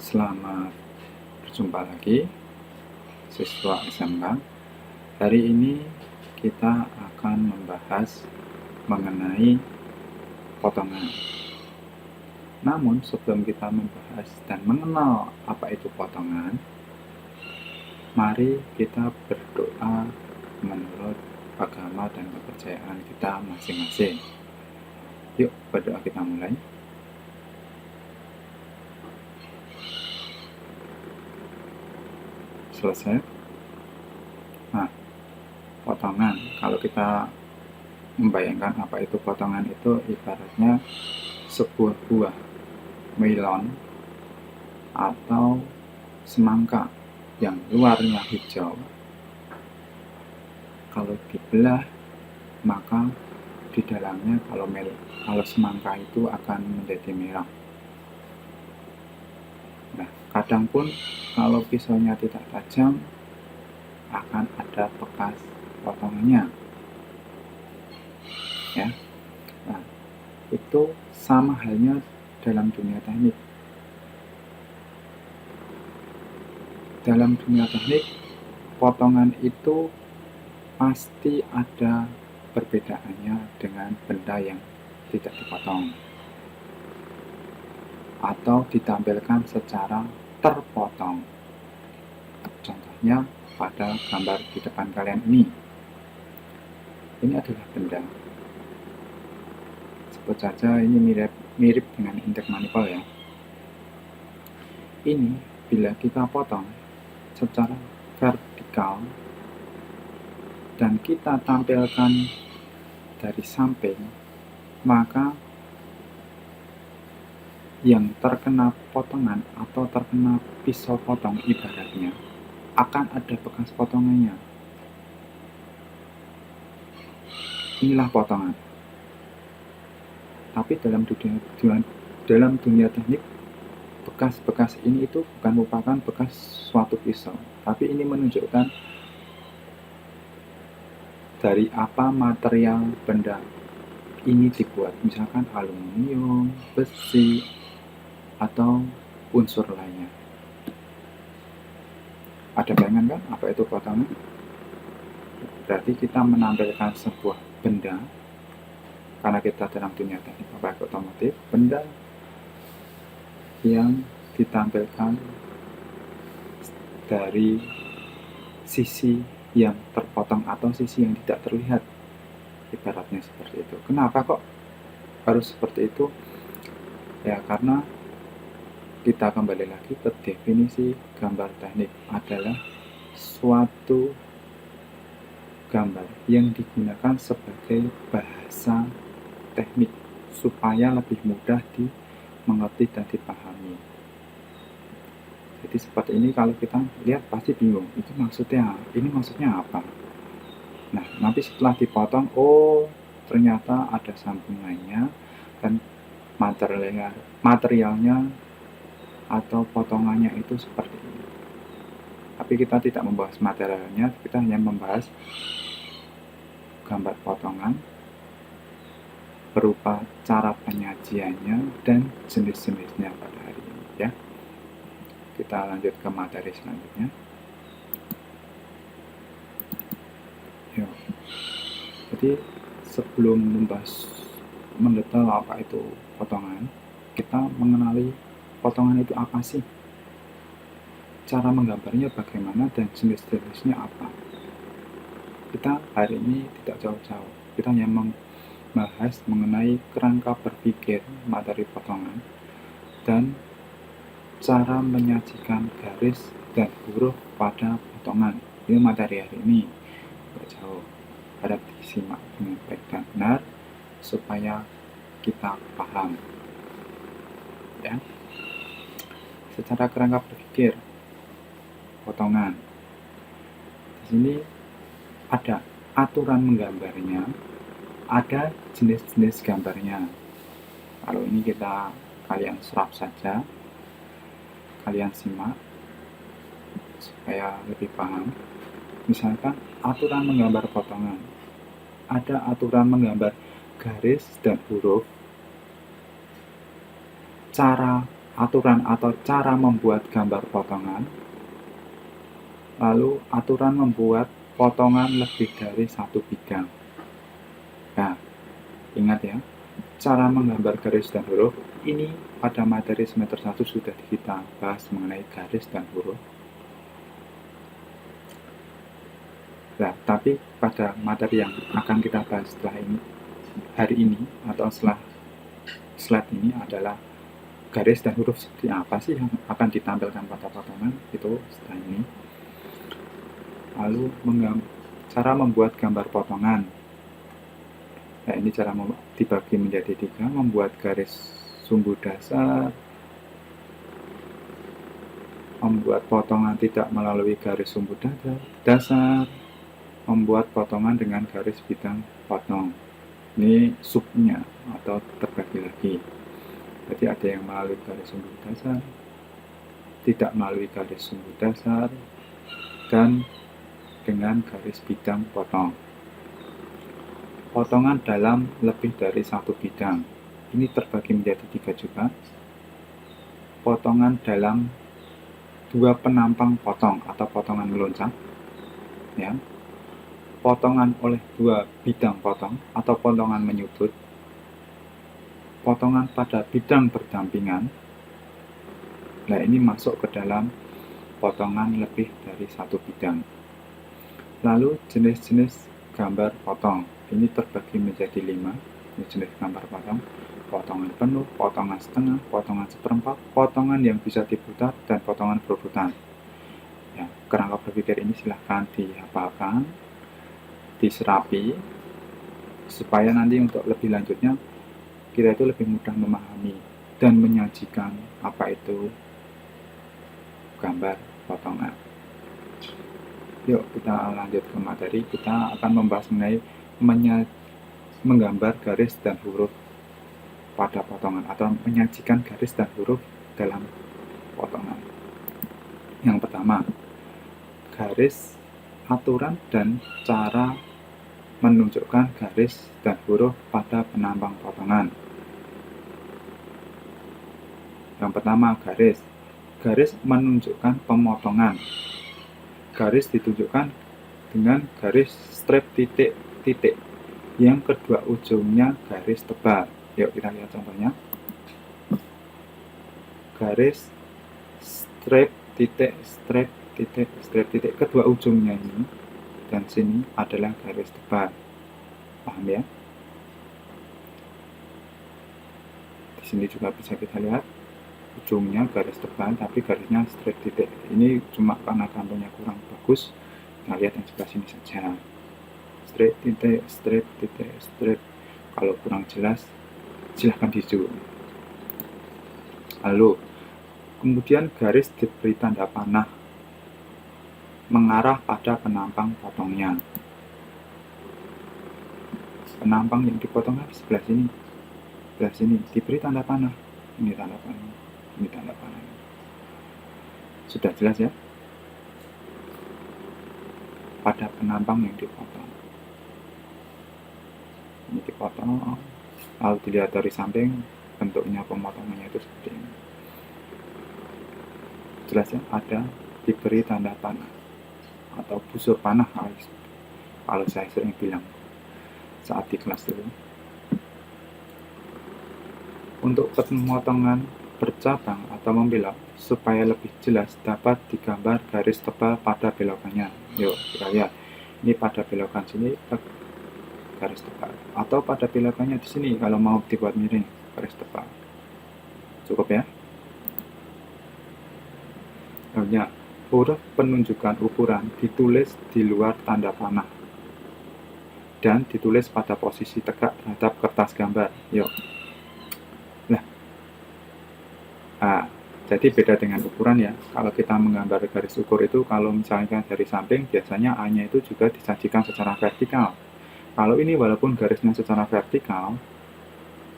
Selamat berjumpa lagi, siswa SMK. Hari ini kita akan membahas mengenai potongan. Namun sebelum kita membahas dan mengenal apa itu potongan, mari kita berdoa menurut agama dan kepercayaan kita masing-masing. Yuk berdoa, kita mulai. Selesai. Nah, potongan, kalau kita membayangkan apa itu potongan, itu ibaratnya sebuah buah melon atau semangka yang luarnya hijau. Kalau dibelah, maka di dalamnya kalau semangka itu akan menjadi merah. Nah, kadang pun kalau pisaunya tidak tajam, akan ada bekas potongannya. Ya. Nah, itu sama halnya dalam dunia teknik. Dalam dunia teknik, potongan itu pasti ada perbedaannya dengan benda yang tidak dipotong atau ditampilkan secara terpotong. Contohnya pada gambar di depan kalian ini. Ini adalah benda. Sebut saja ini mirip dengan intake manifold ya. Ini bila kita potong secara vertikal dan kita tampilkan dari samping, maka yang terkena potongan atau terkena pisau potong ibaratnya akan ada bekas potongannya. Inilah potongan. Tapi dalam dunia teknik, bekas-bekas ini itu bukan merupakan bekas suatu pisau, tapi ini menunjukkan dari apa material benda ini dibuat, misalkan aluminium, besi, atau unsur lainnya. Ada bayangan kan apa itu potongan? Berarti kita menampilkan sebuah benda, karena kita dalam dunia teknik apalagi otomotif, benda yang ditampilkan dari sisi yang terpotong atau sisi yang tidak terlihat, ibaratnya seperti itu. Kenapa kok harus seperti itu? Ya karena kita kembali lagi ke definisi gambar teknik adalah suatu gambar yang digunakan sebagai bahasa teknik supaya lebih mudah dimengerti dan dipahami. Jadi seperti ini, kalau kita lihat pasti bingung, itu maksudnya apa? Nah, nanti setelah dipotong, oh ternyata ada sambungannya dan materialnya atau potongannya itu seperti ini. Tapi kita tidak membahas materialnya, kita hanya membahas gambar potongan berupa cara penyajiannya dan jenis-jenisnya pada hari ini ya. Kita lanjut ke materi selanjutnya. Yuk. Jadi sebelum membahas mendetail apa itu potongan, kita mengenali potongan itu apa sih, cara menggambarnya bagaimana, dan jenis-jenisnya apa. Kita hari ini tidak jauh-jauh, kita hanya membahas mengenai kerangka berpikir materi potongan dan cara menyajikan garis dan huruf pada potongan. Ini materi hari ini, tidak jauh. Harap disimak dengan baik dan benar supaya kita paham ya. Secara kerangka berpikir potongan, di sini ada aturan menggambarnya, ada jenis-jenis gambarnya. Kalau ini kalian serap saja, kalian simak supaya lebih paham. Misalkan aturan menggambar potongan, ada aturan menggambar garis dan huruf, cara aturan atau cara membuat gambar potongan, lalu aturan membuat potongan lebih dari satu bidang. Nah, ingat ya, cara menggambar garis dan huruf ini pada materi semester 1 sudah kita bahas mengenai garis dan huruf. Nah, tapi pada materi yang akan kita bahas setelah ini, hari ini atau setelah slide ini adalah garis dan huruf seperti apa sih yang akan ditampilkan pada potongan itu setelah ini. Lalu cara membuat gambar potongan. Nah, ini cara dibagi menjadi 3, membuat garis sumbu dasar, membuat potongan tidak melalui garis sumbu dasar, membuat potongan dengan garis bidang potong. Ini subnya atau terbagi lagi. Jadi ada yang melalui garis sumbu dasar, tidak melalui garis sumbu dasar, dan dengan garis bidang potong. Potongan dalam lebih dari satu bidang. Ini terbagi menjadi 3 juga. Potongan dalam 2 penampang potong atau potongan meloncat. Ya. Potongan oleh 2 bidang potong atau potongan menyudut. Potongan pada bidang berdampingan. Nah, ini masuk ke dalam potongan lebih dari satu bidang. Lalu jenis-jenis gambar potong. Ini terbagi menjadi 5. Ini jenis gambar potong. Potongan penuh, potongan setengah, potongan seperempat, potongan yang bisa diputar, dan potongan berurutan. Ya, kerangka berpikir ini silahkan dihafalkan, diserapi, supaya nanti untuk lebih lanjutnya kita itu lebih mudah memahami dan menyajikan apa itu gambar potongan. Yuk kita lanjut ke materi. Kita akan membahas mengenai menggambar garis dan huruf pada potongan atau menyajikan garis dan huruf dalam potongan. Yang pertama, garis, aturan, dan cara menunjukkan garis dan huruf pada penampang potongan. Yang pertama, garis. Garis menunjukkan pemotongan. Garis ditunjukkan dengan garis strip titik-titik yang kedua ujungnya garis tebal. Yuk kita lihat contohnya. Garis strip titik strip titik strip titik, kedua ujungnya ini dan sini adalah garis tebal. Paham ya? Di sini juga bisa kita lihat ujungnya garis tebal tapi garisnya strip titik. Ini cuma karena gambarnya kurang bagus, kita lihat yang sebelah sini saja. Strip titik strip titik strip. Kalau kurang jelas silahkan di zoom. Lalu kemudian garis diberi tanda panah mengarah pada penampang potongnya. Penampang yang dipotong sebelah sini, sebelah sini diberi tanda panah. Ini tanda panah. Ini tanda panah. Sudah jelas ya? Pada penampang yang dipotong. Ini dipotong. Lalu dilihat dari samping, bentuknya pemotongannya itu seperti ini. Jelas ya? Ada diberi tanda panah atau busur panah kalau saya sering bilang saat di kelas dulu. Untuk pemotongan bercabang atau membelok supaya lebih jelas dapat digambar garis tebal pada belokannya. Yuk kita lihat. Ini pada belokan sini garis tebal, atau pada belokannya di sini kalau mau dibuat miring garis tebal. Cukup ya. Lainnya, huruf penunjukan ukuran ditulis di luar tanda panah dan ditulis pada posisi tegak terhadap kertas gambar. Yuk. Jadi beda dengan ukuran ya. Kalau kita menggambar garis ukur itu, kalau misalnya dari samping, biasanya A-nya itu juga disajikan secara vertikal. Kalau ini walaupun garisnya secara vertikal,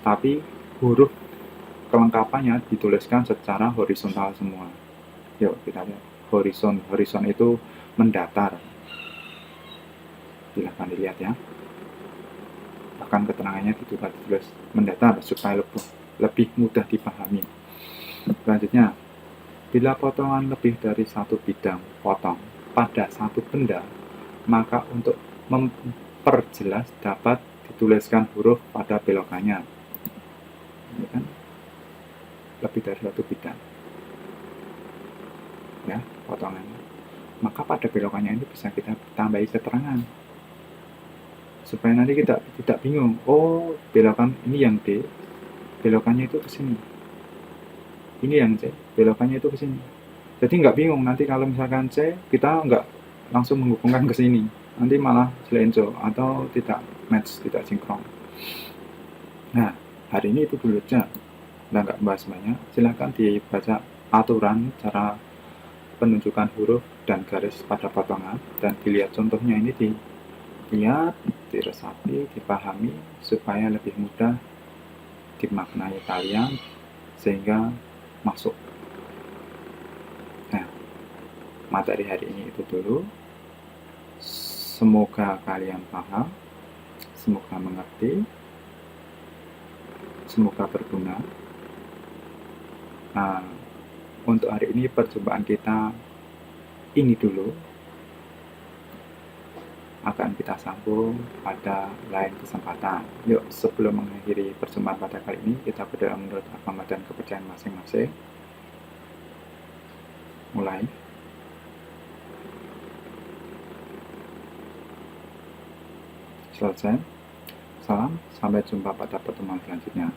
tapi huruf kelengkapannya dituliskan secara horizontal semua. Yuk kita lihat. Horizon itu mendatar. Silahkan dilihat ya. Bahkan keterangannya juga ditulis mendatar supaya lebih mudah dipahami. Selanjutnya, bila potongan lebih dari satu bidang potong pada satu benda, maka untuk memperjelas dapat dituliskan huruf pada belokannya. Ini kan lebih dari satu bidang, ya, potongannya. Maka pada belokannya ini bisa kita tambahi keterangan supaya nanti kita tidak bingung. Oh, belokan ini yang D, belokannya itu ke sini. Ini yang C, belokannya itu ke sini. Jadi nggak bingung nanti kalau misalkan C, kita nggak langsung menghubungkan ke sini. Nanti malah selenco atau tidak match, tidak sinkron. Nah, hari ini itu dulu aja. Kita nggak bahas banyak. Silahkan dibaca aturan cara penunjukan huruf dan garis pada potongan dan dilihat contohnya ini, dilihat, diresapi, dipahami supaya lebih mudah dimaknai kalian sehingga masuk. Nah, materi hari ini itu dulu. Semoga kalian paham, semoga mengerti, semoga berguna. Nah, untuk hari ini perjumpaan kita ini dulu. Akan kita sambung pada lain kesempatan. Yuk, sebelum mengakhiri perjumpaan pada kali ini, kita berdoa menurut agama dan kepercayaan masing-masing. Mulai. Selesai. Salam, sampai jumpa pada pertemuan selanjutnya.